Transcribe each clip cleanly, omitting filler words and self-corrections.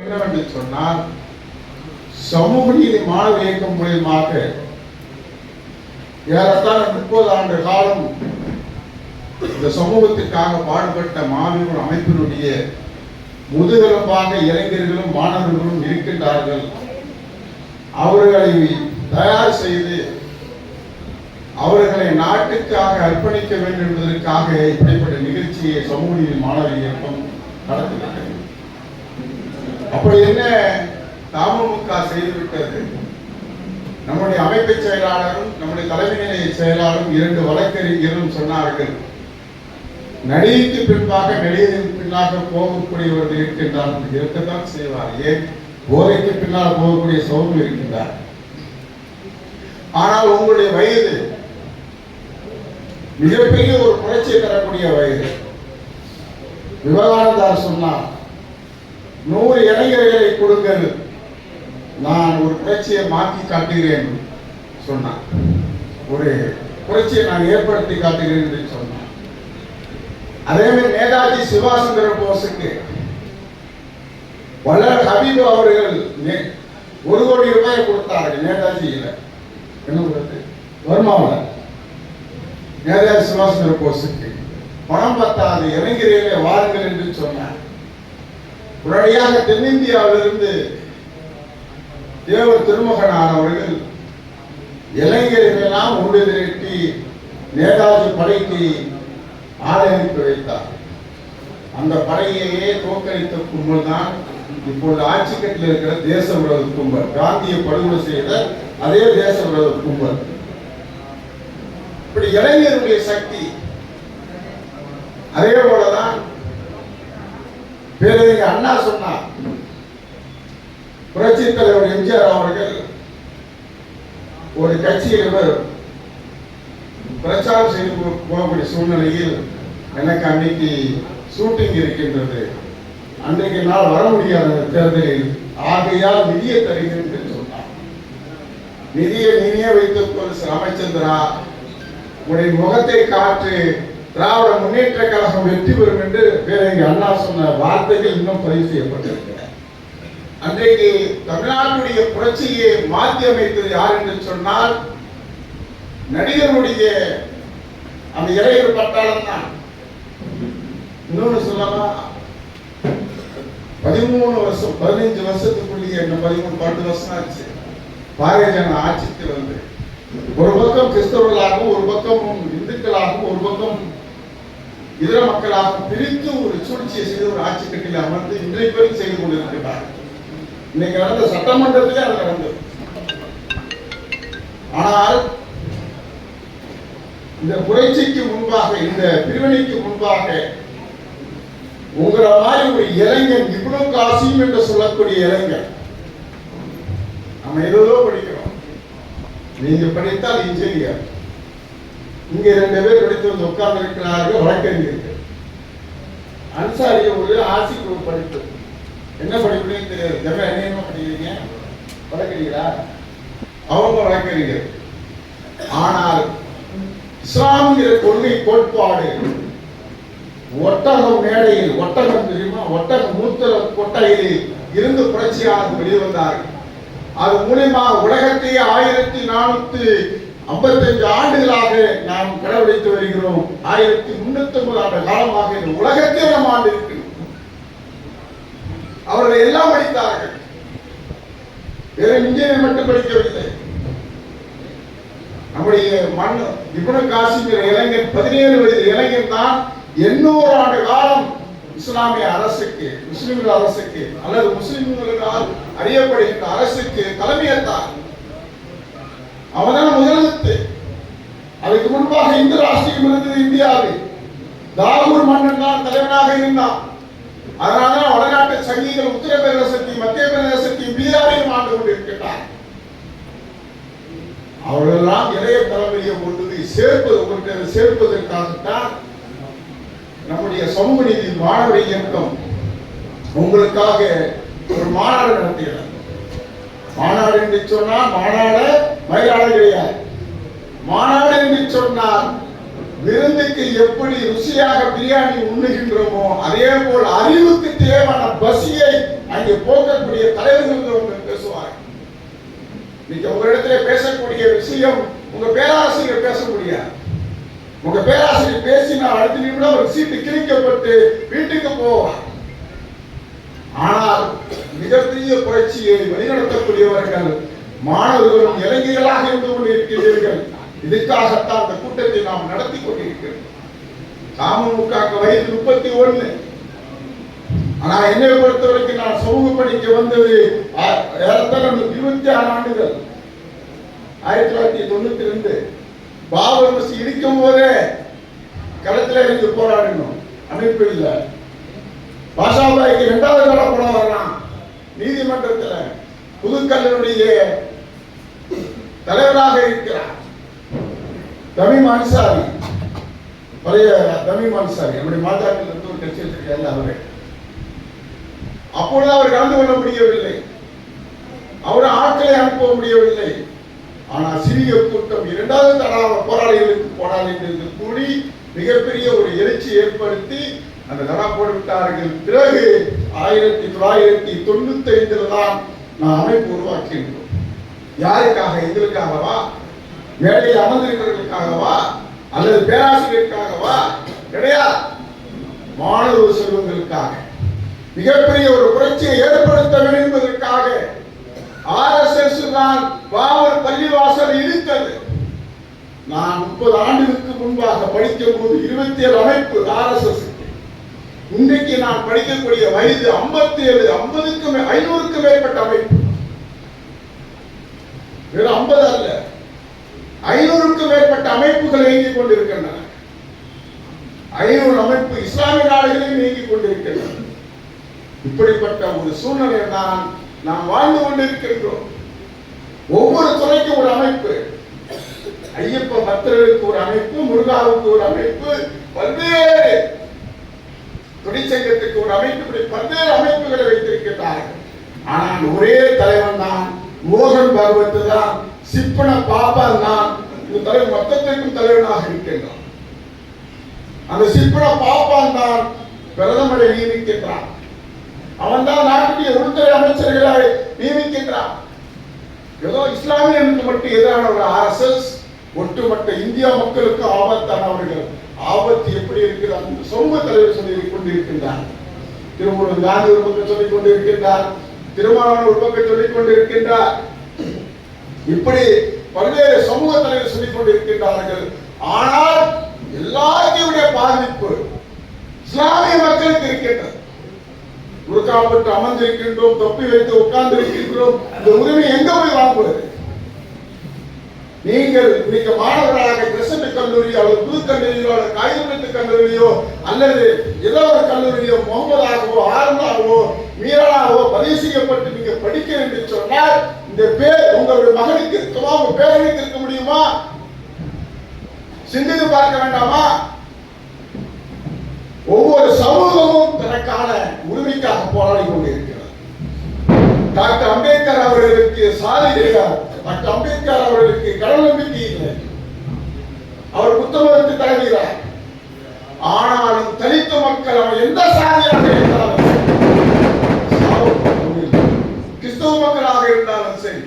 என்னவென்று சொன்னால், சமூக நீதி மாணவர் இயக்கம் மூலியமாக ஏறத்தாழ 30 ஆண்டு காலம் இந்த சமூகத்திற்காக பாடுபட்ட மாணவர் அமைப்பினுடைய முதுகெலும்பாக இளைஞர்களும் மாணவர்களும் இருக்கின்றார்கள். அவர்களை தயார் செய்து அவர்களை நாட்டுக்காக அர்ப்பணிக்க வேண்டும் என்பதற்காக இப்படிப்பட்ட நிகழ்ச்சியை சமூக நீதி மாணவர் இயக்கம் நடத்துகிறது. அப்படி என்ன தமுக செய்துவிட்டது? நம்முடைய அமைப்பு செயலாளரும் நம்முடைய தலைமை நிலைய செயலாளரும் 2 வழக்கறிஞரும் சொன்னார்கள், நடிகைக்கு பின்பாக நடிகரின் பின்னாக போகக்கூடியவர்கள் இருக்கின்றார்கள். இருக்கத்தான் செய்வார். ஏன் போதைக்கு பின்னால் போகக்கூடிய சோகம் இருக்கின்றார். ஆனால் உங்களுடைய வயது மிகப்பெரிய ஒரு புரட்சியை தரக்கூடிய வயது. விவேகானந்தார் சொன்னார், 100 இளைஞர்களை கொடுங்கள், நான் ஒரு புரட்சியை மாற்றி காட்டுகிறேன் சொன்னார். ஒரு புரட்சியை நான் ஏற்படுத்தி காட்டுகிறேன் என்று சொன்னார். அதே மாதிரி நேதாஜி சுபாஷ் சந்திர போஸுக்கு வள்ளல் ஹபீப் அவர்கள் 1 கோடி ரூபாய் கொடுத்தார்கள். நேதாஜியில என்ன கொடுத்து வர்மாவில் நேதாஜி சுபாஷ் சந்திர போஸுக்கு பணம் பத்தாது, இளைஞர்களே வாருங்கள் என்று சொன்னார். உடனடியாக தென்னிந்தியாவிலிருந்து தேவர் திருமகனார் அவர்கள் இளைஞர்களெல்லாம் ஒன்று திரட்டி நேதாஜி படைக்கு ஆதரித்து வைத்தார். அந்த படையையே தோற்கடித்த கும்பல் தான் இப்பொழுது ஆட்சி கட்டில் இருக்கிற தேச விரோத கும்பல். காந்தியை படுகொலை செய்த அதே தேச விரோத கும்பல். இப்படி இளைஞருடைய சக்தி. அதே போலதான் பேரறிஞர் அண்ணா சொன்னார், புரட்சி தலைவர் எம்ஜிஆர் அவர்கள் ஒரு கட்சியில் பிரச்சாரம் செய்து போகக்கூடிய சூழ்நிலையில் எனக்கு அன்னைக்கு ஷூட்டிங் இருக்கின்றது, அன்றைக்கு நாள் வர முடியாத தேர்தலில், ஆகையால் நிதியை தருகிறேன் என்று சொன்னார். நிதியை நீயே வைத்துக் கொள் ராமச்சந்திரா, உடைய முகத்தை காற்று, திராவிட முன்னேற்ற கழகம் வெற்றி பெறும் என்று பேரறிஞர் அண்ணா சொன்ன வார்த்தைகள் இன்னும் பதிவு செய்யப்பட்டிருக்கிறது. அன்றைக்கு தமிழ்நாட்டுடைய புரட்சியை மாற்றி அமைத்தது யார் என்று சொன்னால் நடிகருடைய அந்த இளைஞர் பட்டாளம் தான். இன்னொன்னு சொல்லலாம், 13 வருஷம் 15 வருஷத்துக்குள்ளேயே 12 வருஷம் ஆச்சு பாரதிய ஜனதா ஆட்சிக்கு வந்து. ஒரு பக்கம் கிறிஸ்தவர்களாகவும், ஒரு பக்கம் இந்துக்களாகவும், ஒரு பக்கம் இதர மக்களாகவும் பிரித்து ஒரு சூழ்ச்சியை செய்து ஒரு ஆட்சி கட்டில் அமர்ந்து இன்றைக்கு வரை செய்து கொண்டிருக்கிறார். இன்னைக்கு நடந்த சட்டமன்றத்திலே அது நடந்தது. ஆனால் இந்த புரட்சிக்கு முன்பாக, இந்த பிரிவினைக்கு முன்பாக உங்களை மாதிரி ஒரு இளைஞன், இப்னு காசிம் என்று சொல்லக்கூடிய இளைஞன், நம்ம ஏதோ படிக்கிறோம். நீங்க படித்தால் இன்ஜினியர். இங்க 2 பேர் படித்து வந்து உட்கார்ந்து இருக்கிறார்கள் வழக்கறிஞர்கள். அன்சாரி ஒரு ஆசிக்கு படிப்பு, என்ன படிப்புன்னு தெரியாது. என்ன படிக்கிறீங்க? வழக்கறிஞரா? அவங்க வழக்கறிஞர். ஆனால் இஸ்லாமிய கொள்கை கோட்பாடு ஒட்டகம் மேடையில், ஒட்டகம் தெரியுமா, ஒட்டகம் மூத்தர கொட்டையில் இருந்து புரட்சியாளர்கள் வெளிவந்தார்கள். அது மூலமாக உலகத்தையே 1455 ஆண்டுகளாக நாம் கடைபிடித்து வருகிறோம். 1350 ஆண்டு காலமாக இந்த உலகத்தை நாம் ஆண்டு இருக்கிறோம். அவர்கள் எல்லாம் படித்தார்கள். வேற இன்ஜினியர் மட்டும் படிக்கவில்லை. நம்முடைய மண் இப்னு காசிம் இளைஞர், 17 வயது இளைஞர் தான் 800 ஆண்டு காலம் இஸ்லாமிய அரசுக்கு, முஸ்லிம்கள் அரசுக்கு அல்லது முஸ்லிம்களால் அறியப்படுகின்ற அரசுக்கு தலைமையேற்றார். அவன்தான் முதலெழுத்து. அதுக்கு முன்பாக இந்து ராஷ்டிரம் இருந்தது இந்தியாவில். தாகூர் மன்னன் தான் தலைவனாக இருந்தான். அதனால்தான் வடநாட்டு சங்கிகள் உத்தரப்பிரதேசத்தையும் மத்திய பிரதேசத்தையும் பீகாரையும் ஆண்டு கொண்டிருக்கிறார். அவர்களெல்லாம் இளைய தலைமுறையை கொண்டு சேர்ப்பதற்காகத்தான் நம்முடைய சமூக நீதி மாணவர் இயக்கம் உங்களுக்காக ஒரு மாநாடு நடத்துகிறது. மாநாடு என்று சொன்னால் மாநாடு மயிலாடு கிடையாது. மாநாடு என்று சொன்னால் விருந்துக்கு எப்படி ருசியாக பிரியாணி உண்ணுகின்றோமோ அதே போல் அறிவுக்கு தேவையான பசியை அங்கே போக்கக்கூடிய தலைவர்கள் பேசுவார். நீங்க உங்களிடத்திலே பேசக்கூடிய விஷயம் உங்க பேராசிரியர் பேச முடியாது. உங்க பேராசிரியர் பேசினா அடுத்த நிமிடம் ஒரு சீட்டு கிழிக்கப்பட்டு வீட்டுக்கு போவார். ஆனால் மிகப்பெரிய புரட்சியை வழிநடத்தக்கூடியவர்கள் மாணவர்களும் இளைஞர்களாக இருந்து கொண்டிருக்கிறீர்கள். இதுக்காகத்தான் இந்த கூட்டத்தை நாம் நடத்தி கொண்டிருக்கிறோம். அமமுக வயது 31. ஆனா என்னை பொறுத்தவரைக்கும் நான் சமூக பணிக்கு வந்தது 26 ஆண்டுகள். 1992 பாபர் மசூதி இடிக்கும் போதே களத்தில் இருந்து போராடணும். அமைப்பு இல்லை. பாஷாபாய்க்கு 2வது தடவை படம் வரலாம். நீதிமன்றத்தில் புதுக்கல்லுடைய தலைவராக இருக்கிறார் தமிம் அன்சாரி, பழைய தமிம் அன்சாரி, நம்முடைய மாதாட்டில் இருந்து ஒரு கட்சி வச்சிருக்காரு அவரு. அப்பொழுது அவர் கலந்து கொள்ள முடியவில்லை, அவர் ஆட்களை அனுப்ப முடியவில்லை. ஆனால் சிறிய கூட்டம் 2வது தடவை போராளிகளுக்கு போராளிகளுக்கு கூடி மிகப்பெரிய ஒரு எழுச்சி ஏற்படுத்தி அந்த தடா போட்டுவிட்டார்கள். பிறகு 1995 தான் நான் அமைப்பு உருவாக்கின்றோம். யாருக்காக? எங்களுக்காகவா? மேடையில் அமர்ந்திருக்கிறவர்களுக்காகவா? அல்லது பேராசிரியருக்காகவா? கிடையாது. மாணவ செல்வங்களுக்காக மிகப்பெரிய ஒரு புரட்சியை ஏற்படுத்த வேண்டும் என்பதற்காக RSS தான் பாபர் பள்ளிவாசல் இடித்தது. நான் 30 ஆண்டுகளுக்கு முன்பாக படிக்கும் போது 27 அமைப்பு RSS. இன்றைக்கு நான் படிக்கக்கூடிய வயது 57, 500க்கும் மேற்பட்ட அமைப்பு. வெறும் 50 அல்ல, 500க்கும் மேற்பட்ட அமைப்புகள் இயங்கிக் கொண்டிருக்கின்றன. 500 அமைப்பு இஸ்லாமிய நாடுகளில் இயங்கிக் கொண்டிருக்கின்றன. இப்படிப்பட்ட ஒரு சூழ்நிலை தான் நாம் வாழ்ந்து கொண்டிருக்கின்றோம். ஒவ்வொரு துறைக்கும் ஒரு அமைப்பு. ஐயப்ப பக்தர்களுக்கு ஒரு அமைப்பு, முருகாவுக்கு ஒரு அமைப்பு, பல்வேறு தொழிற்சங்கத்துக்கு ஒரு அமைப்பு, இப்படி பல்வேறு அமைப்புகளை வைத்திருக்கிறார்கள். ஆனால் ஒரே தலைவன் தான், மோகன் பகவத் தான், சிப்பன பாபன் தான் இந்த தலைவர் மொத்தத்திற்கும் தலைவனாக இருக்கின்றான். அந்த சிப்பன பாப்பான் தான் பிரதமரை நியமிக்கின்றான். அவன் தான் நாட்டுடைய உள்துறை அமைச்சர்களை நியமிக்கின்றான். ஏதோ இஸ்லாமியர்களுக்கு மட்டும் எதிரான ஒரு RSS ஒட்டுமொத்த இந்தியா மக்களுக்கு ஆபத்தானவர்கள். ஆபத்து எப்படி இருக்கிறார்? சமூக தலைவர் சொல்லிக் கொண்டிருக்கின்றார். திருமூலன் காந்தி ஒரு பக்கம் சொல்லிக் கொண்டிருக்கின்றார், திருமாவளவன் ஒரு பக்கம் சொல்லிக் கொண்டிருக்கின்றார். இப்படி பல்வேறு சமூக தலைவர் சொல்லிக் கொண்டிருக்கின்றார்கள். ஆனால் எல்லாருடைய பாதிப்பு இஸ்லாமிய மக்களுக்கு இருக்கின்றது. உருக்காப்பட்டு அமர்ந்திருக்கின்றோம், தொப்பி வைத்து உட்கார்ந்து இருக்கின்றோம். இந்த உரிமை எங்க போய் வாங்குவது? நீங்கள் இன்னைக்கு மாணவர்களாக கிறிஸ்தவ கல்லூரியோ அல்லது புதுக்கல்லூரியோ அல்லது காகிதத்து கல்லூரியோ அல்லது ஏதோ ஒரு கல்லூரியோ முகமதாகவோ ஆரம்பாகவோ மீரானாகவோ பதிவு செய்யப்பட்டு நீங்க படிக்க என்று சொன்னால் இந்த பேர் உங்களுடைய மகனுக்கு இருக்குமா, உங்க பேரனுக்கு இருக்க முடியுமா? சிந்தித்து பார்க்க வேண்டாமா? ஒவ்வொரு சமூகமும் தனக்கான உரிமைக்காக போராடி கொண்டிருக்கிறது. டாக்டர் அம்பேத்கர் அவர்களுக்கு சாதி கிடையாது. டாக்டர் அம்பேத்கர் அவர்களுக்கு கடவுள் நம்பிக்கை இல்லை. அவர் புத்தகத்தை தருகிறார். ஆனாலும் தலித்த மக்கள் அவர் எந்த சாதியாக இருந்தாலும், கிறிஸ்தவ மக்களாக இருந்தாலும் சரி,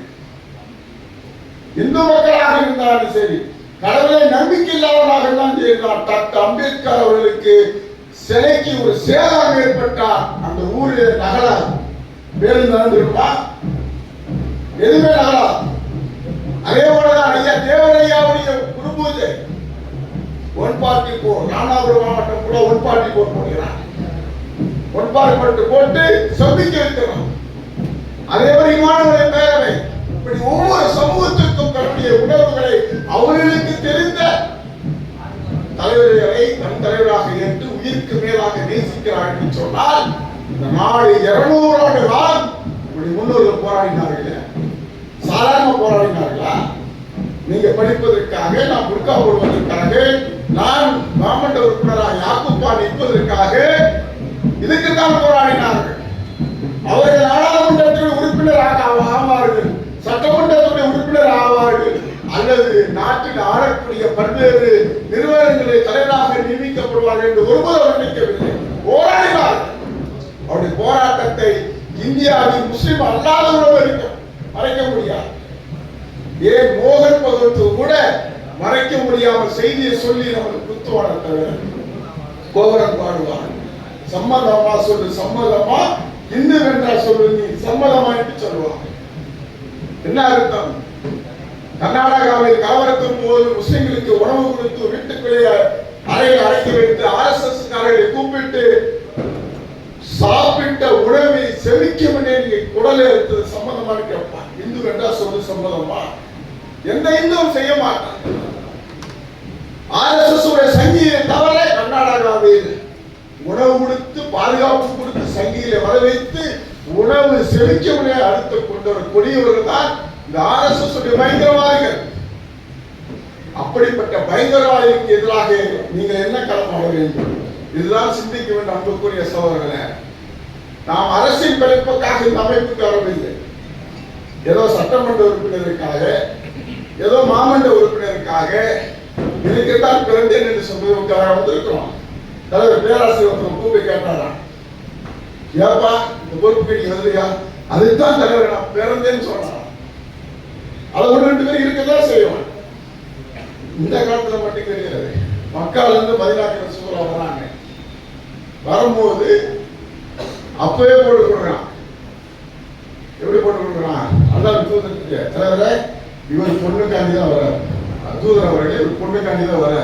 இந்து மக்களாக இருந்தாலும் சரி, கடவுளை நம்பிக்கை இல்லாதவராக இருந்தாலும் சரி, டாக்டர் அம்பேத்கர் அவர்களுக்கு சிலைக்கு ஒரு சேதம் ஏற்பட்டால் அந்த ஊரில் நகலாது. வேறு நடந்திருப்பா? எதுவுமே நகலாது. அதே போலதான் ஐயா தேவரையாவுடைய குரு பூஜை ஒன்பாட்டி போர், ராமநாதபுரம் மாவட்டம் கூட ஒன்பாட்டி போர் போடுகிறார். ஒன்பாட்டி போட்டு சம்பிக்க வைக்கிறோம். அதே மாதிரி மாணவருடைய பேரவை. இப்படி ஒவ்வொரு சமூகத்திற்கும் தன்னுடைய உணர்வுகளை அவர்களுக்கு தெரிந்த தலைவர்களை தன் தலைவராக ஏற்று உயிருக்கு மேலாக நேசிக்கிறார் என்று சொன்னால் இந்த நாடு 200 ஆண்டு காலம் இப்படி முன்னோர்கள் போராடினார்கள். சாதாரண போராடினார்களா? நீங்க படிப்பதற்காக, நான் புர்கா போடுவதற்காக, நான் மாமன்ற உறுப்பினராக யாக்குப்பா நிற்பதற்காக இதுக்குத்தான் போராடினார்கள். அவர்கள் நாடாளுமன்றத்தில் உறுப்பினராக ஆவார்கள், சட்டமன்றத்துடைய உறுப்பினர் ஆவார்கள், அல்லது நாட்டில் ஆளக்கூடிய பல்வேறு நிறுவனங்களை தலைவராக நியமிக்கப்படுவார்கள் என்று ஒருபோதும் நினைக்கவில்லை. போராடினார்கள். அவருடைய போராட்டத்தை இந்தியாவில் முஸ்லிம் அல்லாதவர்களும் இருக்க மறைக்க முடியாது. ஏன் மோகன் பகவத்து கூட மறைக்க முடியாமல் செய்தியை சொல்லி நமக்கு குத்துவான தவிர கோவரன் பாடுவான். சம்மதமா சொல்லு, சம்மதமா, இந்து என்றால் சொல்லு, நீ சம்மதமா என்று சொல்லுவாங்க. என்ன அர்த்தம்? கர்நாடகாவில் கலவரத்தின் போது முஸ்லிம்களுக்கு உணவு கொடுத்து வீட்டுக்குள்ளே அறையில் அடைத்து வைத்து RSS காரர்களை கூப்பிட்டு சாப்பிட்ட உணவை செவிக்கும் நீங்க குடலை எடுத்தது சம்மதமானு கேட்பான். இந்து என்றா சொல்லு சம்மதமா? எந்த இந்துவும் செய்ய மாட்டான். RSS உடைய சங்கியை தவிர கர்நாடகாவில் உணவு கொடுத்து பாதுகாப்பு கொடுத்து சங்கியில வர வைத்து உணவு செவிக்கும் அடுத்து கொண்டவர் கொடியவர்கள் தான் இந்த RSS உடைய பயங்கரவாதிகள். அப்படிப்பட்ட பயங்கரவாதிக்கு எதிராக நீங்கள் என்ன களமாட வேண்டும்? இதுதான் சிந்திக்க வேண்டும். அன்புக்குரிய சகோதரர்களே, நாம் அரசின் பிழைப்புக்காக இந்த அமைப்புக்கு வரவில்லை. ஏதோ சட்டமன்ற உறுப்பினருக்காக, ஏதோ மாமன்ற உறுப்பினருக்காக இதுக்குத்தான் பிறந்தேன் என்று சொல்வதற்காக வந்திருக்கிறோம். தலைவர் பேராசிரியர் கூப்பி கேட்டாராம், ஏப்பா இந்த பொறுப்புக்கு நீ வருதுயா? அதுதான் தலைவர் நான் பிறந்தேன்னு சொன்னான். அதை ஒரு 2 பேர் இருக்கதான் செய்வான். இந்த காலத்துல மட்டும் கிடையாது. மக்கள் இருந்து 14 சூழல வராங்க. வரும்போது அப்பவே போட்டு கொடுக்குறான். எப்படி போட்டு கொடுக்குறான்? அதான் தூதருக்கு தலைவரை இவர் பொண்ணுக்காண்டி தான் வர, தூதர் அவர்களே இவர் பொண்ணுக்காண்டி தான் வர,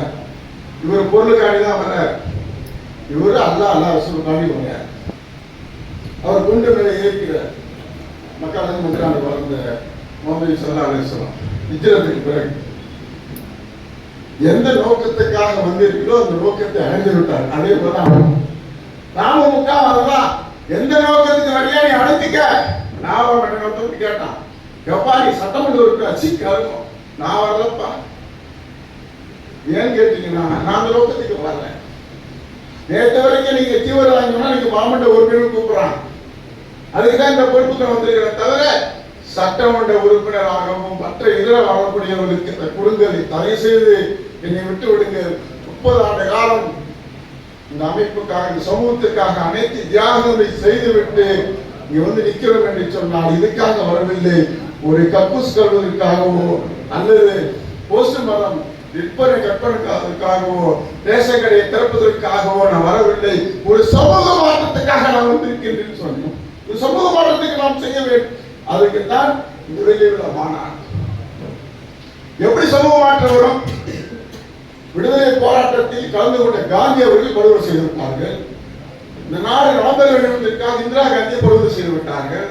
இவர் பொருளுக்காண்டி தான் வர, இவரு அல்லா ரசூலுக்காண்டி வர. அவர் குண்டு மேலே இருக்கிறார். மக்கள் வந்து முன்னாடி வளர்ந்த முகமது ஸல்லல்லாஹு அலைஹி வஸல்லம் ஹிஜ்ரத்துக்கு பிறகு எந்த நோக்கத்துக்காக வந்திருக்கிறோ அந்த நோக்கத்தை அடைந்து விட்டார். அதே போல ராமமுக்கா அதுதான் எந்த நோக்கத்துக்கு வழியா நீ அடைஞ்சிக்க. நான் நோக்கத்துக்கு கேட்டான், எப்பா நீ சட்டமன்ற உறுப்பினர் அச்சிக்காருக்கும் நான் வரலப்பா. ஏன்னு கேட்டீங்கன்னா நான் அந்த நோக்கத்துக்கு வரல. நேற்று வரைக்கும் நீங்க தீவிரவாதினா நீங்க மாமன்ற உறுப்பினர் கூப்பிடுறான். அதுக்குதான் இந்த பொறுப்புக்கு வந்திருக்கிற தவிர சட்டமன்ற உறுப்பினராகவும் மற்ற இதர வரக்கூடியவர்களுக்கு இந்த கொடுங்கலை தடை செய்து என்னை விட்டு விடுங்க. 30 ஆண்டு காலம் இந்த அமைப்புக்காக, இந்த சமூகத்திற்காக அனைத்து தியாகங்களை செய்துவிட்டு இங்க வந்து நிக்கிறோம் என்று சொன்னால் இதுக்காக வரவில்லை. ஒரு கக்கூஸ் கல்வதற்காகவோ அல்லது போஸ்ட் மரம் விற்பனை கற்பனைக்காகவோ ரேஷன் கடையை திறப்பதற்காகவோ நான் வரவில்லை. ஒரு சமூக மாற்றத்துக்காக நான் வந்திருக்கின்றேன் சொன்னோம். ஒரு சமூக மாற்றத்துக்கு நாம் செய்ய வேண்டும். அதுக்குத்தான் விடுதலை மாநாடு. எப்படி சமூக மாற்றம் வரும்? விடுதலை போராட்டத்தில் கலந்து கொண்ட காந்தி அவர்கள் படுகொலை செய்து விட்டார்கள். இந்த நாடு நடந்த வேண்டும் என்பதற்காக இந்திரா காந்தியை படுகொலை செய்து விட்டார்கள்.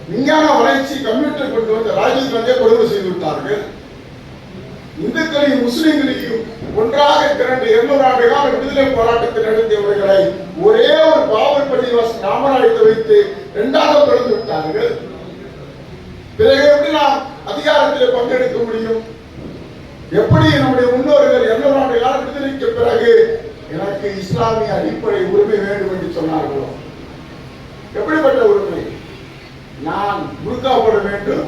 விஞ்ஞான வளர்ச்சி கம்ப்யூட்டர் கொண்டு வந்த ராஜீவ் காந்தியை படுகொலை செய்து விட்டார்கள். இந்துக்களையும் முஸ்லிம்களையும் ஒன்றாக திரண்டு 200 ஆண்டு கால விடுதலை போராட்டத்தை நடத்தியவர்களை ஒரே ஒரு பாபர் பள்ளிவாசல் ராமநாயகத்தை வைத்து 2ஆக தொடர்ந்து விட்டார்கள். பிறகு எப்படி நாம் அதிகாரத்தில் பங்கெடுக்க முடியும்? எப்படி நம்முடைய முன்னோர்கள் 200 ஆண்டு கால விடுதலைக்கு பிறகு எனக்கு இஸ்லாமிய அடிப்படை உரிமை வேண்டும் என்று சொன்னார்களோ? எப்படிப்பட்ட உரிமை? நான் புர்கா போட வேண்டும்,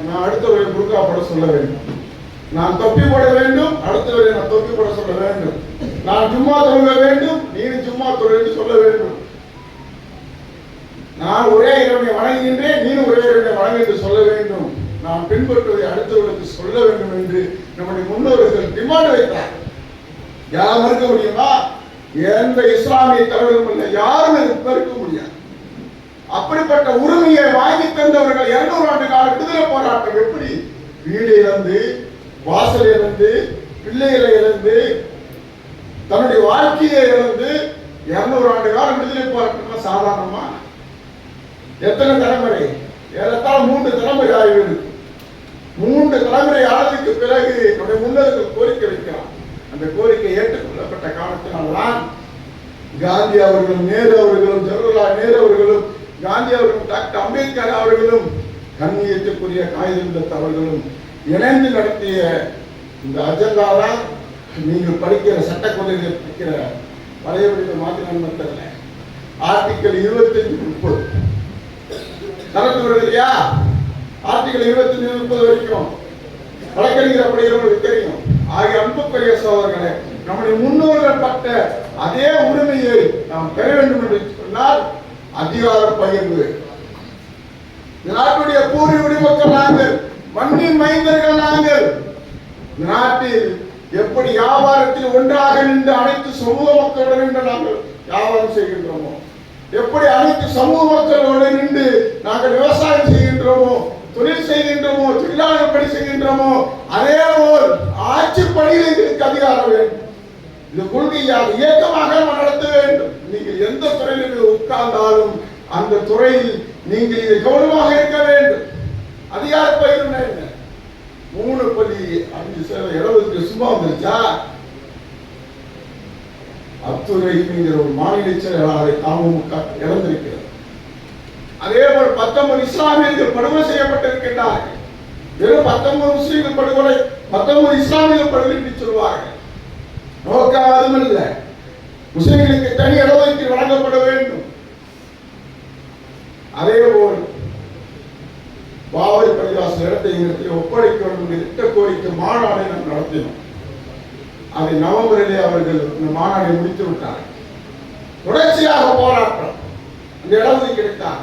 நான் அடுத்தவரை புர்கா போட சொல்ல வேண்டும். நான் தொப்பி போட வேண்டும், அடுத்தவரை நான் தொப்பி போட சொல்ல வேண்டும். நான் ஜும்மா தொழுக வேண்டும், நீனும் ஜும்மா தொழு என்று சொல்ல வேண்டும். நான் ஒரே இறைவனை வணங்குகின்றேன், நீனும் ஒரே இறைவனை வணங்கு என்று சொல்ல வேண்டும். நாம் பின்பற்றுவதை அடுத்தவர்களுக்கு சொல்ல வேண்டும் என்று நம்முடைய முன்னோர்கள் டிமாண்ட் வைத்தார். யாரும் மறுக்க முடியுமா? எந்த இஸ்லாமிய தலைவரும் இல்லை, யாரும் மறுக்க முடியாது. அப்படிப்பட்ட உரிமையை வாங்கி தந்தவர்கள் 200 ஆண்டு கால விடுதலை போராட்டம் எப்படி வீடு இழந்து, வாசல் இழந்து, பிள்ளைகளை இழந்து, தன்னுடைய வாழ்க்கையை இழந்து 200 ஆண்டு கால விடுதலை போராட்டம் சாதாரணமா? எத்தனை தலைமுறை? ஏறத்தாழ 3 தலைமுறை ஆய்வு. 3 தலைமுறை ஆனதுக்கு பிறகு நம்முடைய முன்னோர்கள் கோரிக்கை வைக்கலாம். அந்த கோரிக்கை ஏற்றுக்கொள்ளப்பட்ட காலத்தினால்தான் காந்தி அவர்களும், நேரு அவர்களும், ஜவஹர்லால் நேரு அவர்களும், காந்தி அவர்களும், டாக்டர் அம்பேத்கர் அவர்களும், கண்ணியத்துக்குரிய காகிதம் அவர்களும் இணைந்து நடத்திய இந்த அஜெண்டா தான் நீங்கள் படிக்கிற சட்டக்கொள்கைகளை படிக்கிற பழைய வடிவ மாற்றினால் தெரியல. ஆர்டிக்கல் 25-30 நடத்து வருது இல்லையா? ஆர்டிக்கல் 25-30 வரைக்கும் வழக்கறிஞர் அப்படிங்கிறவங்களுக்கு தெரியும். ஆகிய அன்புக்குரிய சோதரர்களே, நம்முடைய முன்னோர்கள் பட்ட அதே உரிமையை நாம் பெற வேண்டும் என்று சொன்னால் அதிகார பகிர்வு. நாட்டுடைய பூர்வீக குடிமக்கள் நாங்கள், மண்ணின் மைந்தர்கள் நாங்கள். நாட்டில் எப்படி வியாபாரத்தில் ஒன்றாக நின்று அனைத்து சமூக மக்களுடன் நின்று நாங்கள் வியாபாரம் செய்கின்றோமோ, எப்படி அனைத்து சமூக மக்களோடு நின்று நாங்கள் விவசாயம் செய்கின்றோமோ, தொழில் செய்கின்றோமோ, தொழிலாளர் பணி செய்கின்றோமோ, அதே போல் ஆட்சி பணியில் எங்களுக்கு அதிகாரம் வேண்டும். இது கொள்கையாக இயக்கமாக நடத்த வேண்டும். நீங்கள் எந்த துறையில் உட்கார்ந்தாலும் அந்த துறையில் நீங்கள் இதை கவனமாக இருக்க வேண்டும். அதிகார பகிர்வு என்ன? 3.5% சும்மா வந்துருச்சா? அத்துறை ஒரு மாநில செயலாளரை அமமுக இழந்திருக்கிறது. அதே போல் 19 இஸ்லாமியர்கள் படுகொலை செய்யப்பட்டிருக்கின்றார்கள். வெறும் 19 முஸ்லீம்கள் படுகொலை, 19 இஸ்லாமியர்கள் படுகொலை என்று சொல்வார்கள். நோக்கம் அதுமல்ல, முஸ்லிம்களுக்கு தனி இடஒதுக்கீடு வழங்கப்பட வேண்டும். அதே போல் பாவரி பள்ளிவாசல் இடத்தை எங்களுக்கு ஒப்படைக்க வேண்டும் திட்ட கோரிக்கை மாநாடை நாம் நடத்தினோம். அதை நவம்பரிலே அவர்கள் இந்த மாநாட்டை முடித்து விட்டார்கள். தொடர்ச்சியாக போராட்டம். இந்த இடஒதுக்கீடுக்காக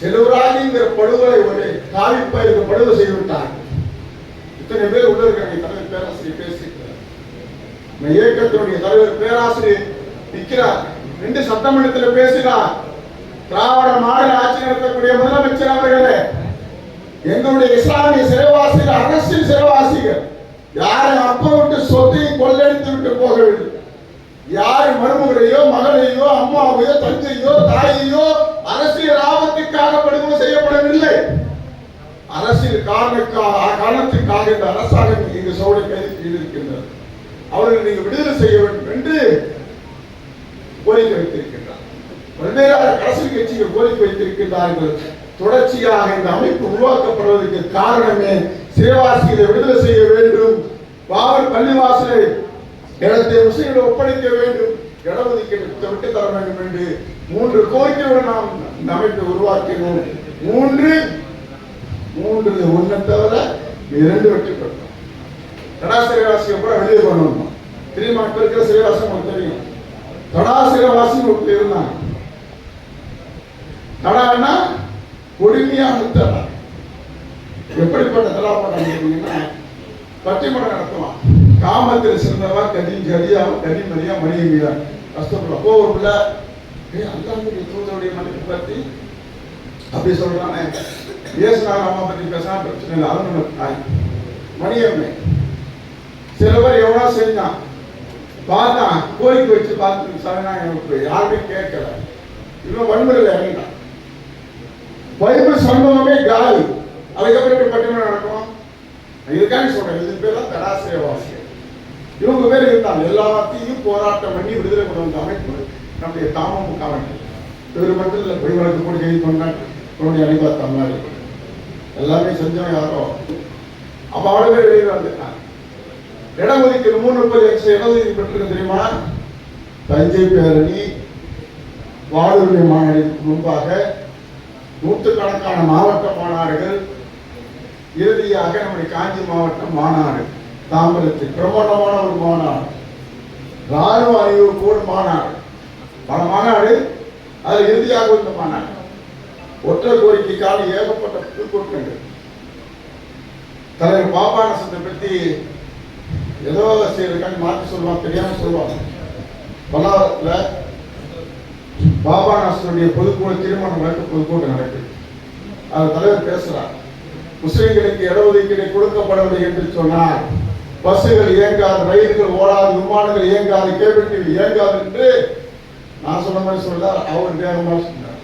செல்வராஜிங்கிற படுகொலை ஒரு காவிப்பயிருக்கு படுகொலை செய்து விட்டார்கள். இத்தனை பேர் உள்ள இருக்காங்க. தலைவர் பேராசிரியர் பேசியிருக்கிறார். இயக்கத்தினுடைய தலைவர் பேராசிரியர் நிற்கிறார். 2 சட்டமன்றத்தில் பேசினார். திராவிட மாடல் ஆட்சி நடத்தக்கூடிய முதலமைச்சர் அவர்களே, எங்களுடைய இஸ்லாமிய சிறைவாசிகள் அரசியல் சிறைவாசிகள் யாரை அப்ப விட்டு சொத்தையும் கொள்ளடித்து விட்டு போகவில்லை. யார் மருமகளையோ மகளையோ அம்மாவையோ தந்தையோ தாயையோ அரசியல் லாபத்துக்காக படுகொலை செய்யப்படவில்லை. அரசியல் காரணத்துக்காக இந்த அரசாங்கம் இங்கு சோழை கைது செய்திருக்கின்றது. அவர்கள் நீங்கள் விடுதலை செய்ய வேண்டும் என்று கோரிக்கை வைத்திருக்கின்றார். பல்வேறு அரசியல் கட்சிகள் கோரிக்கை வைத்திருக்கின்றார்கள். தொடர்ச்சியாக இந்த அமைப்பு உருவாக்கப்படுவதற்கு காரணமே சிறைவாசிகளை விடுதலை செய்ய வேண்டும், பாவல் பள்ளிவாசலை இடத்தை முஸ்லிம்களை ஒப்படைக்க வேண்டும், இடஒதுக்கீடு விட்டு தர வேண்டும் என்று 3 கோரிக்கையுடன் நாம் இந்த அமைப்பை உருவாக்கினோம். 3 ஒன்றை தவிர 2 வெற்றி பெற்றோம். தடா சிறைவாசியை கூட வெளியே கொண்டு வந்தோம். தெரியுமா? இப்ப இருக்கிற சிறைவாசி உங்களுக்கு தெரியும். தடா சிறைவாசி இருந்தாங்க. தடான்னா கொடுமையான தடா. எப்படிப்பட்ட தடா போட்டாங்கன்னா பட்டிமன்றம் நடத்துவான். காமத்தில் சிறந்தவா கனி மரியா மணியா கஷ்டப்பட போகல. அந்த தூதருடைய மனைவி பற்றி அப்படி சொல்றானே, இயேசுநாதர் அம்மா பற்றி பேசினா பிரச்சனை இல்லை. அதனால மணியம்மை சில பேர் எவ்வளோ செஞ்சான் பார்த்தான், கோரிக்கை வச்சு பார்த்து சரணாக யாருமே கேட்கல. இன்னும் வன்முறையில் இறங்கிட்டான். பைபிள் சம்பவமே காலி. அதுக்கப்புறம் எப்படி பட்டிமன்றம் நடக்கும்? இதுக்காக சொல்றேன். இது பேர் தான் தடாசிரியவாசிகள். இவங்க பேர் இருந்தாங்க. எல்லாத்தையும் போராட்டம் பண்ணி விடுதலை கொண்டு வந்த அமைப்பு நம்முடைய தாமமுக அமைப்பு. இவர் மட்டும் இல்லை, பொய் வழக்கு போட்டு கைது பண்ணாங்க. அணிபா தமிழ்நாடு எல்லாமே செஞ்சோம் யாரோ. அப்ப அவ்வளவு பேர் வெளியில் வந்துட்டாங்க. இடஒதுக்கீடு 3.5 இடஒதுக்கீடு பெற்றிருக்கு தெரியுமா? தஞ்சை பேரணி, வாழூரில் மாநாடுக்கு முன்பாக நூற்றுக்கணக்கான மாவட்ட மாநாடுகள், இறுதியாக நம்முடைய காஞ்சி மாவட்டம் மாநாடு, தாம்பரத்தில் பிரமாண்டமான ஒரு மாநாடு, ராணுவ அணிவகுப்போடு மாநாடு, பல மாநாடு. அதில் இறுதியாக இந்த மாநாடு ஒற்றை கோரிக்கைக்கான ஏகப்பட்ட புதுக்கோட்டைகள். தலைவர் பாபானசத்தை பற்றி ஏதோ செய்யறதுக்காக மாற்றி சொல்லுவாங்க, தெரியாம சொல்லுவாங்க. பல்லாவரத்தில் பாபாநாசனுடைய பொதுக்குழு திருமண வழக்கு பொதுக்கூட்டம் நடக்குது. அது தலைவர் பேசுறார். முஸ்லிம்களுக்கு இடஒதுக்கீடு கொடுக்கப்படவில்லை என்று சொன்னார். பஸ்ஸுகள் இயங்காது, ரயில்கள் ஓடாது, விமானங்கள் இயங்காது, கேபிள் டிவி இயங்காது என்று நான் சொன்ன மாதிரி சொல்றார். அவர் வேகமாக சொன்னார்.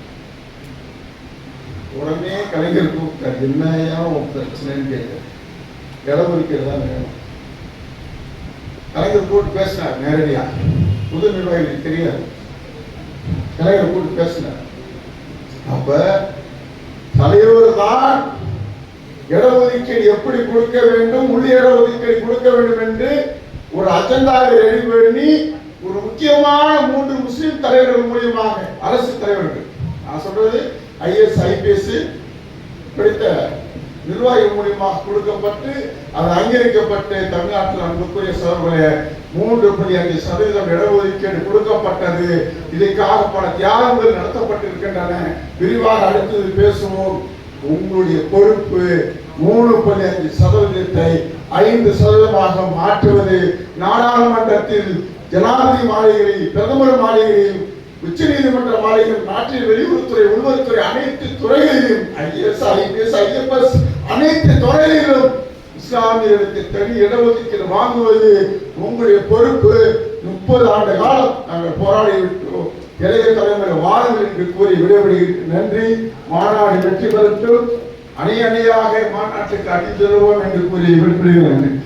உடனே கலைஞர் கூப்பிட்டார். என்னையா பிரச்சனைன்னு கேட்க, இடஒதுக்கீடு தான் வேணும். கலைஞர் கூட்டு பேசினார். நேரடியா புது நிர்வாகிகளுக்கு தெரியாது. கலைஞர் கூட்டு பேசினார். அப்ப தலைவர் தான் இடஒதுக்கீடு எப்படி கொடுக்க வேண்டும், உள்ள இடஒதுக்கீடு கொடுக்க வேண்டும் என்று ஒரு அஜெண்டாவை ரெடி பண்ணி ஒரு முக்கியமான 3 முஸ்லிம் தலைவர்கள் மூலியமாக, அரசு தலைவர்கள், நான் சொல்றது IAS IPS படித்த நிர்வாகி மூலியமாக கொடுக்கப்பட்டு அது அங்கீகரிக்கப்பட்டு தமிழ்நாட்டில் அன்புக்குரிய சோழர்களே 3.5% இடஒதுக்கீடு கொடுக்கப்பட்டது. இதற்காக பல தியாகங்கள் நடத்தப்பட்டிருக்கின்றன. விரிவாக அடுத்தது பேசுவோம். உங்களுடைய பொறுப்பு 3.5%-ஐ 5% மாற்றுவது. நாடாளுமன்றத்தில், ஜனாதிபதி மாளிகையில், பிரதமர் மாளிகையில், உச்ச நீதிமன்ற மாளிகையில், நாட்டில் வெளியுறவுத்துறை, உள்வரத்துறை அனைத்து துறைகளிலும் IAS, IPS, IFS அனைத்து துறைகளிலும் இஸ்லாமியர்களுக்கு தனி இடஒதுக்கீடு வாங்குவது உங்களுடைய பொறுப்பு. 30 ஆண்டு காலம் நாங்கள் போராடி விட்டோம். இளைய தலைமுறை வாருங்கள் என்று கூறி விடைபெறுகிறேன். நன்றி. மாநாடு வெற்றி பெறட்டும். அணி அணியாக மாநாட்டுக்கு அணிந்திருவோம் என்று கூறி விடைபெறுகிறேன்.